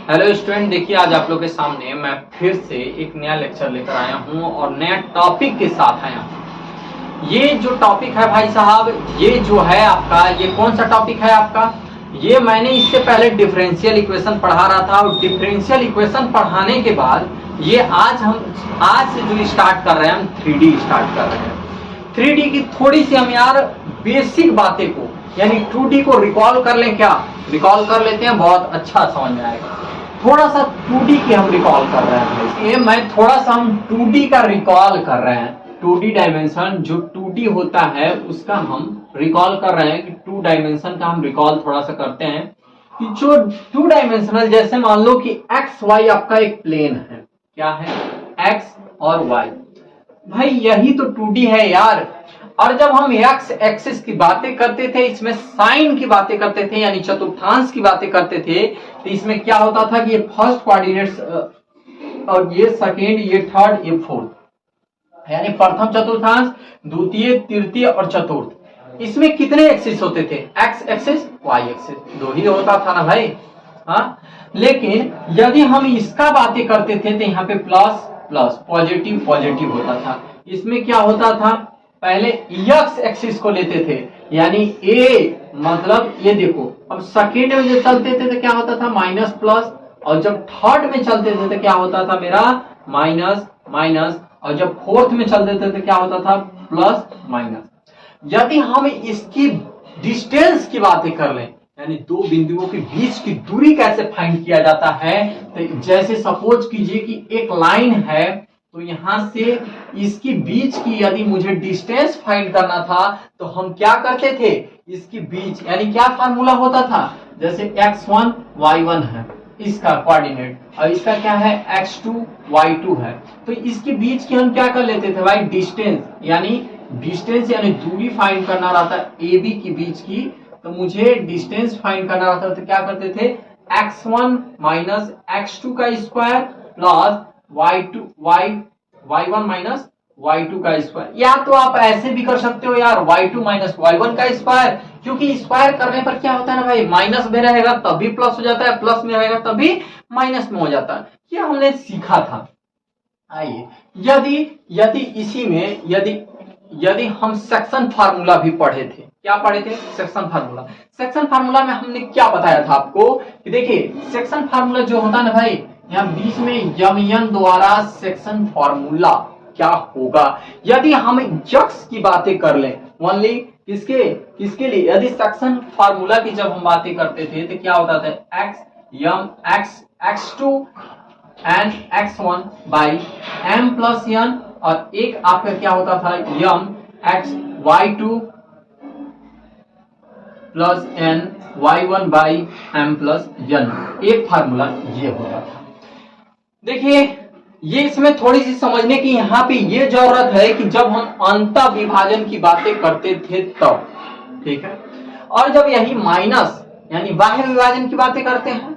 Hello student, देखिए आज आप लोग के सामने मैं फिर से एक नया लेक्चर लेकर आया हूँ और नया टॉपिक के साथ आया हूँ। ये जो टॉपिक है भाई साहब, ये जो है आपका, ये कौन सा टॉपिक है आपका? ये मैंने इससे पहले डिफरेंशियल इक्वेशन पढ़ा रहा था और डिफरेंशियल इक्वेशन पढ़ाने के बाद ये आज से जो स्टार्ट कर रहे हैं, हम 3D स्टार्ट कर रहे हैं। 3D की थोड़ी सी हम यार बेसिक बातें को यानी 2D को रिकॉल कर लें, क्या रिकॉल कर लेते हैं, बहुत अच्छा समझ में आएगा। थोड़ा सा 2D की हम रिकॉल कर रहे हैं। ये मैं थोड़ा सा हम 2D का रिकॉल कर रहे हैं। 2D डायमेंशन जो 2D होता है उसका हम रिकॉल कर रहे हैं कि 2 डायमेंशन का हम रिकॉल थोड़ा सा करते हैं कि जो 2 डायमेंशनल, जैसे मान लो कि एक्स वाई आपका एक प्लेन है। क्या है? एक्स और वाई। भाई यही तो 2D है यार। और जब हम एक्स एक्सिस की बातें करते थे, इसमें साइन की बातें करते थे यानी चतुर्थांश की बातें करते थे, तो इसमें क्या होता था कि ये फर्स्ट कोऑर्डिनेट्स और ये सेकेंड, ये थर्ड, ये फोर्थ, यानी प्रथम चतुर्थांश, द्वितीय, तृतीय और चतुर्थ। इसमें कितने एक्सिस होते थे? एक्स एक्सिस, वाई एक्सिस, 2 ही होता था ना भाई। हाँ, लेकिन यदि हम इसका बातें करते थे तो यहाँ पे प्लस प्लस, पॉजिटिव पॉजिटिव होता था। इसमें क्या होता था? पहले एक्स एक्सिस को लेते थे यानी ए, मतलब ये देखो, अब सेकेंड में जब चलते थे तो क्या होता था? माइनस प्लस, और जब थर्ड में चलते थे तो क्या होता था मेरा? माइनस माइनस, और जब फोर्थ में चलते थे तो क्या होता था? Plus minus. यदि हम इसकी डिस्टेंस की बातें कर लें यानी दो बिंदुओं के बीच की दूरी कैसे फाइंड किया जाता है, तो जैसे सपोज कीजिए कि एक लाइन है, तो यहां से इसकी बीच की यदि मुझे डिस्टेंस फाइंड करना था तो हम क्या करते थे? इसकी बीच यानी क्या फार्मूला होता था? जैसे x1 y1 है इसका कोऑर्डिनेट, और इसका क्या है? x2 y2 है, तो इसके बीच की हम क्या कर लेते थे भाई? डिस्टेंस यानी दूरी फाइंड करना रहता है ए बी के बीच की, तो मुझे डिस्टेंस फाइंड करना रहता है, तो क्या करते थे? x1 माइनस x2 का square plus y1 minus y2 का स्क्वायर, या तो आप ऐसे भी कर सकते हो यार, y2 माइनस y1 का स्क्वायर, क्योंकि स्क्वायर करने पर क्या होता है ना भाई, माइनस में रहेगा तब भी प्लस हो जाता है, प्लस में रहेगा तब भी माइनस में हो जाता है। ये हमने सीखा था। आइए, यदि यदि इसी में यदि हम सेक्शन फार्मूला भी पढ़े थे, क्या पढ़े थे? Section formula. सेक्शन फार्मूला में हमने क्या बताया था आपको कि देखिए, सेक्शन फार्मूला जो होता है ना भाई, यहाँ बीच में यमन द्वारा सेक्शन फार्मूला क्या होगा? यदि हम यक्स की बातें कर लें ओनली, किसके किसके लिए? यदि सेक्शन फार्मूला की जब हम बातें करते थे तो क्या होता था? x2 and x1 by m plus n, और एक आपका क्या होता था? यम y2 plus n y1 by m plus n। एक फार्मूला ये होता था। देखिए, ये इसमें थोड़ी सी समझने की यहाँ पे ये जरूरत है कि जब हम अंत विभाजन की बातें करते थे तब, ठीक है, और जब यही माइनस यानी बाह्य विभाजन की बातें करते हैं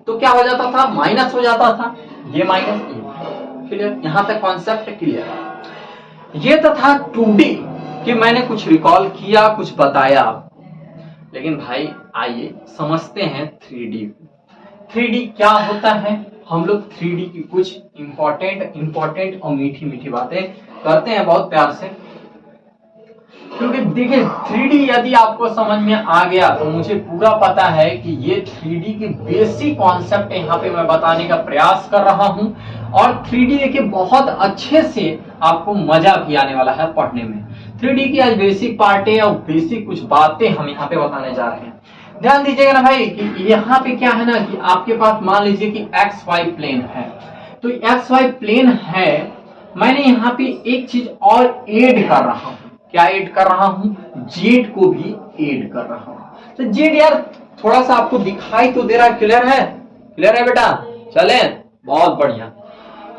तो क्या हो जाता था? माइनस हो जाता था। ये माइनस, क्लियर? यहां तक कॉन्सेप्ट क्लियर। ये तो था 2D कि मैंने कुछ रिकॉल किया, कुछ बताया। लेकिन भाई आइए समझते हैं 3D। 3D क्या होता है? हम लोग 3D की कुछ इंपॉर्टेंट और मीठी मीठी बातें करते हैं बहुत प्यार से, क्योंकि देखिए 3D यदि आपको समझ में आ गया तो मुझे पूरा पता है कि ये 3D के बेसिक कॉन्सेप्ट यहाँ पे मैं बताने का प्रयास कर रहा हूँ, और 3D देखिए बहुत अच्छे से आपको मजा भी आने वाला है पढ़ने में। 3D की आज बेसिक पार्ट है और बेसिक कुछ बातें हम यहाँ पे बताने जा रहे हैं। ध्यान दीजिएगा ना भाई कि यहाँ पे क्या है ना कि आपके पास मान लीजिए कि एक्स वाई प्लेन है, तो एक्स वाई प्लेन है, मैंने यहाँ पे एक चीज और ऐड कर रहा हूँ। क्या ऐड कर रहा हूं? जेड को भी ऐड कर रहा हूं। तो जेड यार थोड़ा सा आपको दिखाई तो दे रहा है, क्लियर है? क्लियर है बेटा? चले, बहुत बढ़िया।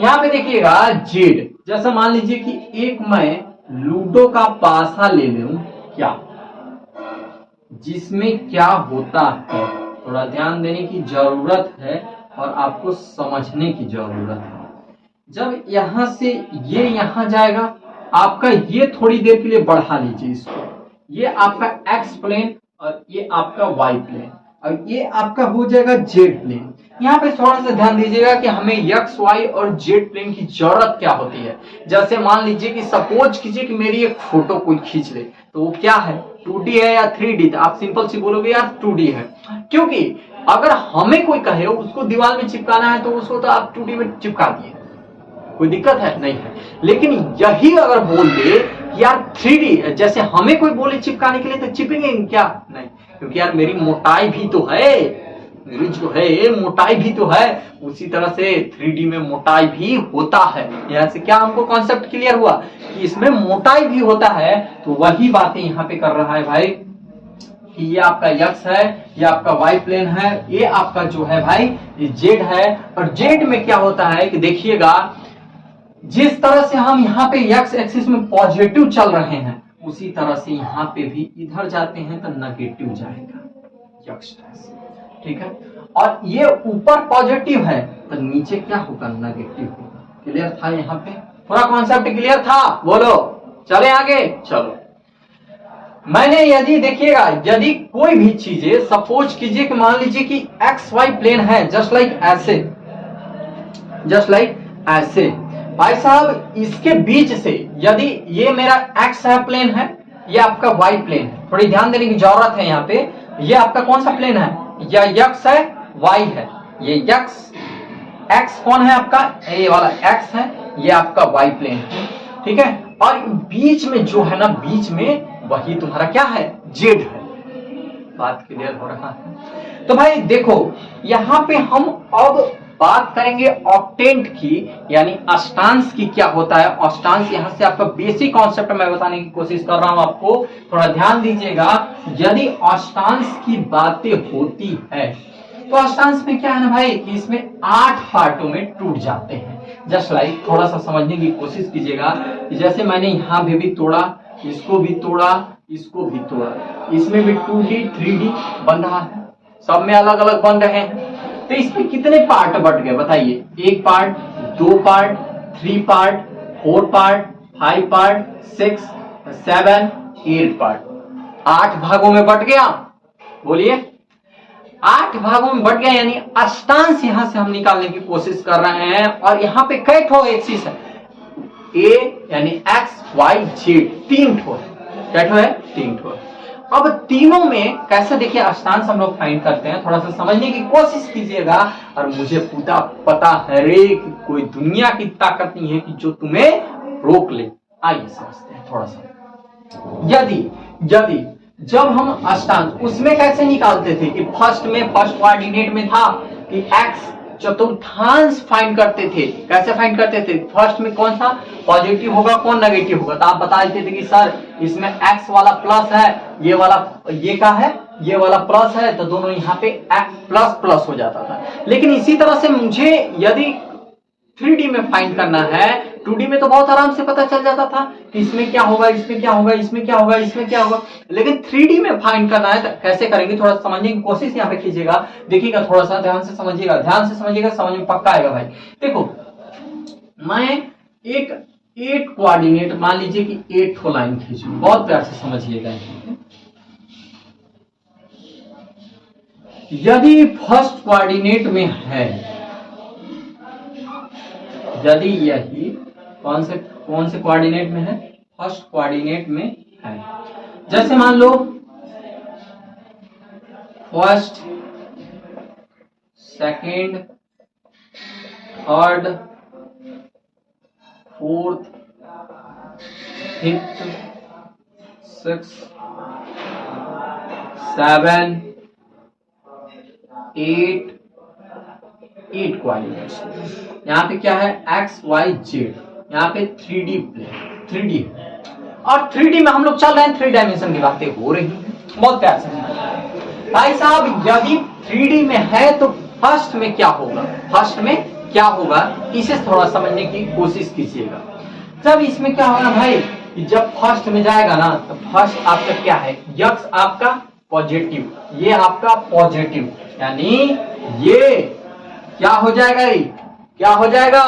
यहाँ पे देखिएगा जेड, जैसा मान लीजिए कि एक मैं लूडो का पासा ले लूं, क्या, जिसमें क्या होता है, थोड़ा ध्यान देने की जरूरत है और आपको समझने की जरूरत है। जब यहां से ये यहां जाएगा, आपका ये थोड़ी देर के लिए बढ़ा लीजिए इसको, ये आपका एक्स प्लेन और ये आपका वाई प्लेन, और ये आपका हो जाएगा जेड प्लेन। यहाँ पे थोड़ा सा ध्यान दीजिएगा कि हमें एक्स वाई और जेड प्लेन की जरूरत क्या होती है। जैसे मान लीजिए कि सपोज कीजिए कि मेरी एक फोटो कोई खींच ले, तो वो क्या है, 2D है या 3D, तो आप सिंपल सी बोलोगे यार 2D है, क्योंकि अगर हमें कोई कहे उसको दीवार में चिपकाना है तो उसको तो आप 2D में चिपका दिए, कोई दिक्कत है नहीं है। लेकिन यही अगर बोल दे यार 3D, जैसे हमें कोई बोले चिपकाने के लिए, तो चिपकेंगे क्या, नहीं, क्योंकि यार मेरी मोटाई भी तो है, मेरी जो है मोटाई भी तो है, उसी तरह से 3D में मोटाई भी होता है। यहाँ से क्या हमको कॉन्सेप्ट क्लियर हुआ कि इसमें मोटाई भी होता है। तो वही बातें यहाँ पे कर रहा है भाई कि ये आपका एक्स है, ये आपका वाई प्लेन है, ये आपका जो है भाई ये जेड है। और जेड में क्या होता है कि देखिएगा, जिस तरह से हम यहाँ पे एक्स एक्सिस में पॉजिटिव चल रहे हैं, उसी तरह से यहाँ पे भी इधर जाते हैं तो नेगेटिव जाएगा एक्स, ठीक है। और ये ऊपर पॉजिटिव है तो नीचे क्या होगा, नेगेटिव होगा। क्लियर था यहाँ पे, पूरा कॉन्सेप्ट क्लियर था, बोलो चले आगे। चलो, मैंने यदि देखिएगा, यदि कोई भी चीजें सपोज कीजिए कि मान लीजिए कि एक्स वाई प्लेन है, जस्ट लाइक ऐसे, जस्ट लाइक ऐसे भाई साहब, इसके बीच से यदि ये मेरा एक्स है प्लेन है, ये आपका वाई प्लेन है, थोड़ी ध्यान देने की जरूरत है यहाँ पे। ये आपका कौन सा प्लेन है, या यक्स है वाई है, ये यक्स, एक्स कौन है आपका, ये वाला एक्स है, ये आपका वाई प्लेन है, ठीक है। और बीच में जो है ना, बीच में वही तुम्हारा क्या है, जेड है। बात क्लियर हो रहा है। तो भाई देखो, यहां पे हम अब बात करेंगे ऑक्टेंट की, यानी अष्टांश की क्या होता है। अष्टांश यहां से आपका बेसिक कॉन्सेप्ट मैं बताने की कोशिश कर रहा हूं आपको, थोड़ा ध्यान दीजिएगा। यदि अष्टांश की बातें होती है तो अष्टांश में क्या है ना भाई कि इसमें 8 पार्टों में टूट जाते हैं। जस्ट लाइक थोड़ा सा समझने की कोशिश कीजिएगा कि जैसे मैंने यहां भी तोड़ा, इसको भी तोड़ा, इसको भी तोड़ा, इसमें भी 2D 3D बन रहा है, सब में अलग अलग बन रहे हैं। तो इसमें कितने पार्ट बट गए बताइए, 1 part, 2 part, 3 part, 4 part, 5 part, 6, 7, 8 part, 8 भागों में बट गया। बोलिए 8 भागों में बट गया, यानी अष्टांश यहां से हम निकालने की कोशिश कर रहे हैं। और यहाँ पे कई ठो एक्सिस है, ए यानी एक्स वाई जेड, 3 ठो है, क्या ठो है, 3 ठो है। अब तीनों में कैसे देखिए अष्टांश हम लोग फाइंड करते हैं, थोड़ा सा समझने की कोशिश कीजिएगा। और मुझे पूरा पता है रे कि कोई दुनिया की ताकत नहीं है कि जो तुम्हें रोक ले। आइए समझते हैं थोड़ा सा। यदि जब हम अष्टांश उसमें कैसे निकालते थे कि फर्स्ट कोऑर्डिनेट में था कि एक्स चतुर्थांश फाइंड करते थे। कैसे फाइंड करते थे, फर्स्ट में कौन सा पॉजिटिव होगा, कौन नेगेटिव होगा, तो आप बता देते थे कि सर इसमें एक्स वाला प्लस है, ये वाला ये का है, ये वाला प्लस है, तो दोनों यहाँ पे एक्स प्लस प्लस हो जाता था। लेकिन इसी तरह से मुझे यदि 3D में फाइंड करना है, 2D में तो बहुत आराम से पता चल जाता था कि इसमें क्या होगा, इसमें क्या होगा, इसमें क्या होगा, इसमें क्या होगा। लेकिन 3D में फाइंड करना है तो कैसे करेंगे, थोड़ा समझने की कोशिश यहाँ पे कीजिएगा, देखिएगा, थोड़ा सा ध्यान से समझिएगा, समझ में पक्का आएगा भाई। देखो, मैं एक 8 कोऑर्डिनेट, मान लीजिए कि 8 लाइन खींचूं, बहुत प्यार से समझिएगा। यदि फर्स्ट कोऑर्डिनेट में है, यदि यही कौन से कोऑर्डिनेट में है, फर्स्ट कोऑर्डिनेट में है, जैसे मान लो first, second, third, fourth, fifth, 6, 7, 8 coordinates. यहाँ पे क्या है, एक्स वाई जेड, यहाँ पे 3D प्लेन, 3D। और 3D में हम लोग चल रहे हैं, 3 डायमेंशन की बातें हो रही हैं, बहुत प्यार से भाई साहब। यदि 3D में है तो फर्स्ट में क्या होगा, इसे थोड़ा समझने की कोशिश कीजिएगा। जब इसमें क्या होगा भाई, जब फर्स्ट में जाएगा ना, तो फर्स्ट आपका क्या है, यक्स आपका पॉजिटिव, ये आपका पॉजिटिव, यानी ये क्या हो जाएगा, क्या हो जाएगा,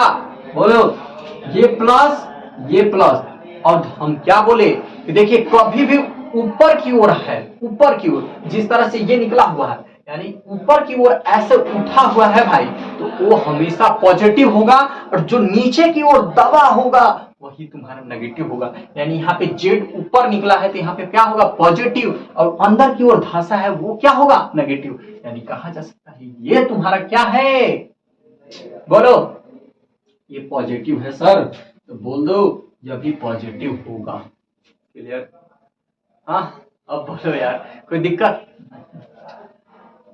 बोलो, ये प्लस। और हम क्या बोले कि देखिए कभी भी ऊपर की ओर है, ऊपर की ओर, जिस तरह से ये निकला हुआ है, यानी ऊपर की ओर ऐसे उठा हुआ है भाई, तो वो हमेशा पॉजिटिव होगा, और जो नीचे की ओर दबा होगा वही तुम्हारा नेगेटिव होगा। यानी यहाँ पे जेड ऊपर निकला है तो यहाँ पे क्या होगा, पॉजिटिव, और अंदर की ओर धासा है वो क्या होगा, नेगेटिव। यानी कहा जा सकता है ये तुम्हारा क्या है, बोलो, ये पॉजिटिव है सर, तो बोल दो यह भी पॉजिटिव होगा। क्लियर? हाँ, अब बोलो यार, कोई दिक्कत?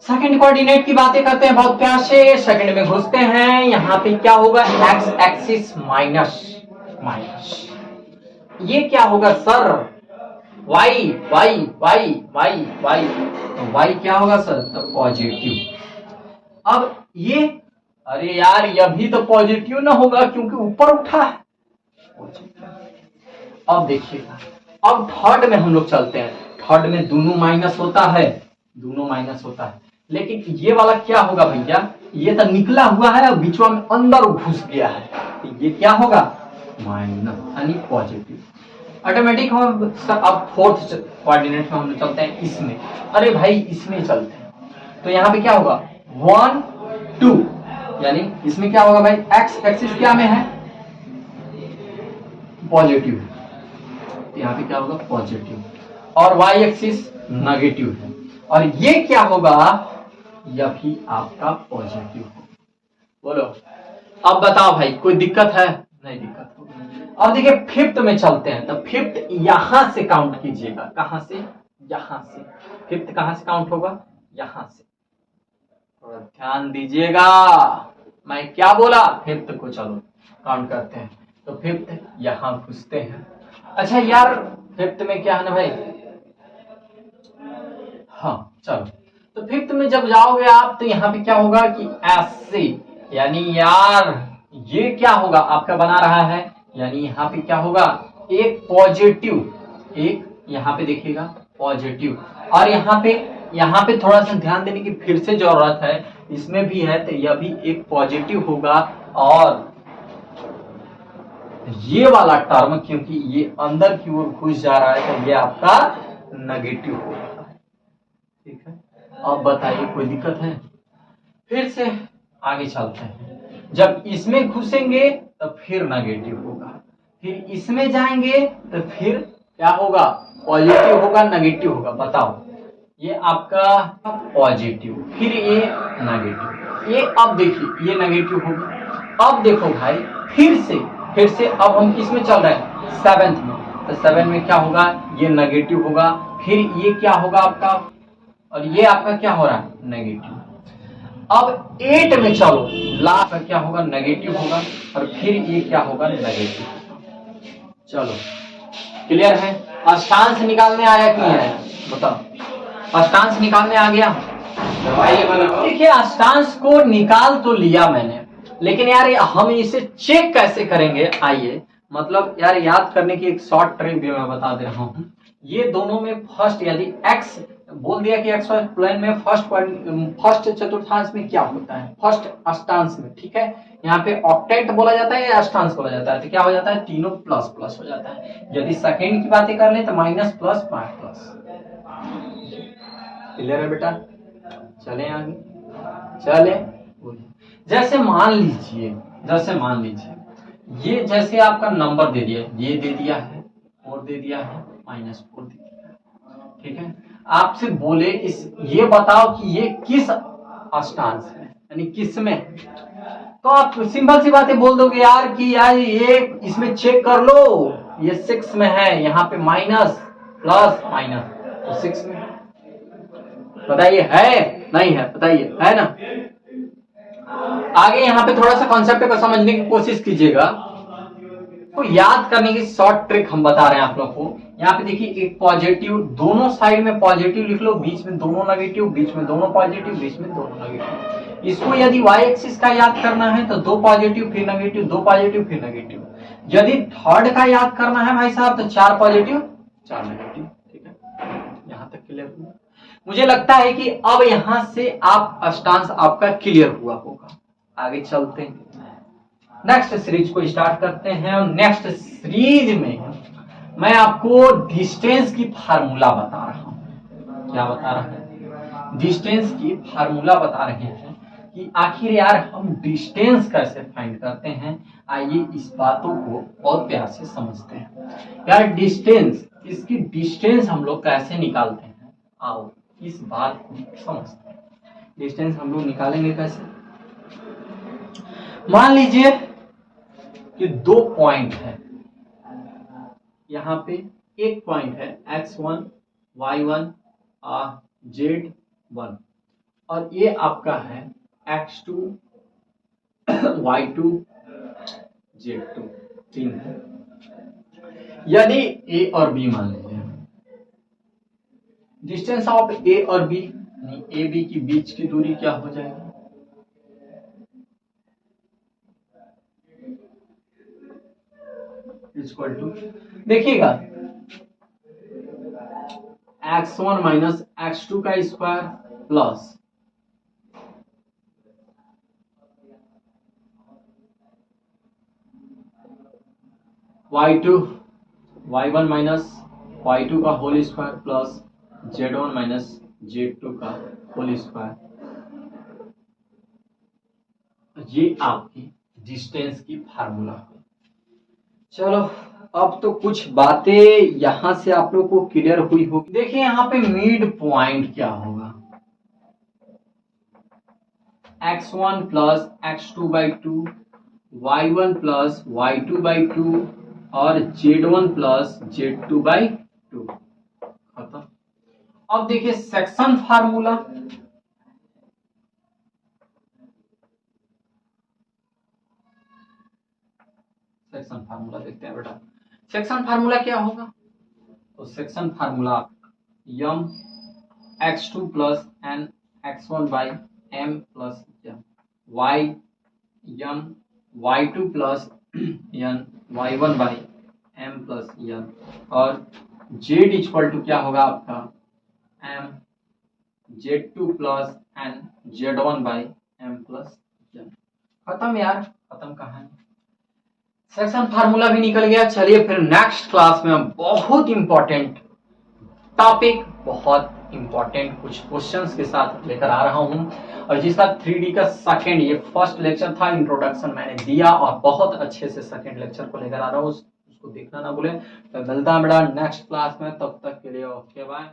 सेकंड कोऑर्डिनेट की बातें करते हैं बहुत प्यार से। सेकंड में घुसते हैं, यहाँ पे क्या होगा, एक्स एक्सिस माइनस माइनस, ये क्या होगा sir, y y y y y, तो वाई क्या होगा सर, तो पॉजिटिव। अब ये, अरे यार यह भी तो पॉजिटिव ना होगा क्योंकि ऊपर उठा है। अब देखिएगा, अब थर्ड में हम लोग चलते हैं। थर्ड में दोनों माइनस होता है, दोनों माइनस होता है, लेकिन ये वाला क्या होगा भैया, ये तो निकला हुआ है और बीच में अंदर घुस गया है, तो ये क्या होगा, माइनस यानी पॉजिटिव। ऑटोमेटिक हम अब फोर्थ कोऑर्डिनेट में हम लोग चलते हैं इसमें। अरे भाई इसमें चलते हैं, तो यहाँ पे क्या होगा, 1 2, यानी इसमें क्या होगा भाई, एक्स एक्सिस क्या में है, पॉजिटिव, तो यहाँ पे क्या होगा, पॉजिटिव, और वाई एक्सिस नेगेटिव है, और ये क्या होगा, यह भी आपका पॉजिटिव हो। बोलो, अब बताओ भाई कोई दिक्कत है? नहीं दिक्कत होगी। अब देखिए फिफ्थ में चलते हैं, तो फिफ्थ यहां से काउंट कीजिएगा, कहां से, यहां से। फिफ्थ कहां से काउंट होगा, यहां से, थोड़ा ध्यान दीजिएगा, मैं क्या बोला, फिफ्थ को चलो काउंट करते हैं। तो फिफ्थ यहां घुसते हैं। अच्छा यार फिफ्थ में क्या है ना भाई, हाँ चलो, तो फिफ्थ में जब जाओगे आप तो यहाँ पे क्या होगा कि ऐसे, यानी यार ये क्या होगा आपका बना रहा है, यानी यहाँ पे क्या होगा, एक पॉजिटिव, एक यहाँ पे देखिएगा पॉजिटिव, और यहाँ पे थोड़ा सा ध्यान देने की फिर से जरूरत है, इसमें भी है तो यह भी एक पॉजिटिव होगा, और ये वाला टर्म क्योंकि ये अंदर की ओर घुस जा रहा है तो ये आपका नेगेटिव होगा। ठीक है, अब बताइए कोई दिक्कत है? फिर से आगे चलते हैं, जब इसमें घुसेंगे तो फिर नेगेटिव होगा, फिर इसमें जाएंगे तो फिर क्या होगा, पॉजिटिव होगा नेगेटिव होगा। बताओ, ये आपका पॉजिटिव, फिर ये नेगेटिव, ये अब देखिए ये नेगेटिव होगा। अब देखो भाई फिर से अब हम किस में चल रहे हैं, सेवेंथ में, तो सेवन में क्या होगा, ये नेगेटिव होगा, फिर ये क्या होगा आपका, और ये आपका क्या हो रहा है, नेगेटिव। अब 8 में चलो, लास्ट का क्या होगा, नेगेटिव होगा, और फिर ये क्या होगा, नेगेटिव। चलो क्लियर है? अष्टांश निकालने आया कि नहीं आया, बताओ, अष्टांश निकालने आ गया? देखिए अष्टांश को निकाल तो लिया मैंने, लेकिन यार हम इसे चेक कैसे करेंगे, आइए, मतलब यार याद करने की एक शॉर्ट ट्रिक भी मैं बता दे रहा हूं। ये दोनों में फर्स्ट, यदि एक्स बोल दिया कि एक्स वाई प्लेन में फर्स्ट चतुर्थांश में क्या होता है, फर्स्ट अष्टांश में, ठीक है, यहाँ पे ऑक्टेट बोला जाता है या अष्टांश बोला जाता है, तो क्या हो जाता है, तीनों प्लस प्लस हो जाता है। यदि सेकेंड की बातें कर ले तो माइनस प्लस 5 प्लस। क्लियर है बेटा? चले आगे, चले। जैसे मान लीजिए ये जैसे आपका नंबर दे दिया, ये दे दिया है, 4 दे दिया है, -4 दे दिया है, ठीक है, आपसे बोले ये बताओ कि ये किस अष्टांश में, यानी किस में, तो आप सिंपल सी बातें बोल दोगे यार कि यार ये इसमें चेक कर लो, ये 6 में है, यहाँ पे माइनस प्लस माइनस, तो 6 में। बताइए है नहीं है, बताइए है ना? आगे यहाँ पे थोड़ा सा कॉन्सेप्ट को समझने की कोशिश कीजिएगा, तो याद करने की शॉर्ट ट्रिक हम बता रहे हैं आप लोग को। यहाँ पे देखिए एक पॉजिटिव, दोनों साइड में पॉजिटिव लिख लो, बीच में दोनों नेगेटिव, बीच में दोनों पॉजिटिव, बीच में दोनों नेगेटिव। इसको यदि वाई एक्सिस का याद करना है तो 2 पॉजिटिव फिर नेगेटिव, 2 पॉजिटिव फिर नेगेटिव। यदि थर्ड का याद करना है भाई साहब तो 4 पॉजिटिव 4 नेगेटिव। ठीक है, यहाँ तक क्लियर हुआ? मुझे लगता है कि अब यहां से आप अष्टांश आपका क्लियर हुआ होगा। आगे चलते हैं, नेक्स्ट सीरीज को स्टार्ट करते हैं, और नेक्स्ट सीरीज में मैं आपको डिस्टेंस की फार्मूला बता रहा हूं। क्या बता रहा है? डिस्टेंस की फार्मूला बता रहे हैं कि आखिर यार हम डिस्टेंस कैसे फाइंड करते हैं। आइए इस बातों को बहुत प्यार से समझते हैं। यार डिस्टेंस, इसकी डिस्टेंस हम लोग कैसे निकालते हैं, आओ इस बात को समझते हैं। डिस्टेंस हम लोग निकालेंगे कैसे। मान लीजिए कि 2 पॉइंट है, यहाँ पे एक पॉइंट है x1 y1 z1 और ये आपका है x2 y2 z2, 3 है। यदि a और b मान लीजिए, डिस्टेंस ऑफ a और b यानी a b के बीच की दूरी क्या हो जाएगी, इक्वल टू, देखिएगा x1 माइनस x2 का square plus y1 minus y2 का whole square plus z1 minus z2 का होल स्क्वायर, ये आपकी डिस्टेंस की फार्मूला है। चलो अब तो कुछ बातें यहां से आप लोग को क्लियर हुई होगी। देखिए यहाँ पे मिड पॉइंट क्या होगा, x1 plus x2 by 2, y1 plus y2 by 2 और z1 प्लस z2 बाई 2, खत्म। अब देखिए सेक्शन फार्मूला, सेक्शन फार्मूला देखते हैं बेटा। सेक्शन फार्मूला क्या होगा, तो section formula m x2 plus n x1 by m plus y m y2 plus n y1 by m plus n और z इक्वल टू क्या होगा आपका m z2 plus n z1 by m plus n. खत्म यार, खत्म कहानी। Section formula भी निकल गया। चलिए फिर नेक्स्ट क्लास में हम बहुत इंपॉर्टेंट टॉपिक, बहुत इंपॉर्टेंट कुछ क्वेश्चंस के साथ लेकर आ रहा हूं, और जिसका 3D का सेकंड, ये फर्स्ट लेक्चर था, इंट्रोडक्शन मैंने दिया और बहुत अच्छे से सेकंड लेक्चर को लेकर आ रहा हूं, उसको देखना ना भूलें। तो मिलता है बेटा नेक्स्ट क्लास में, तब तक के लिए ओके बाय।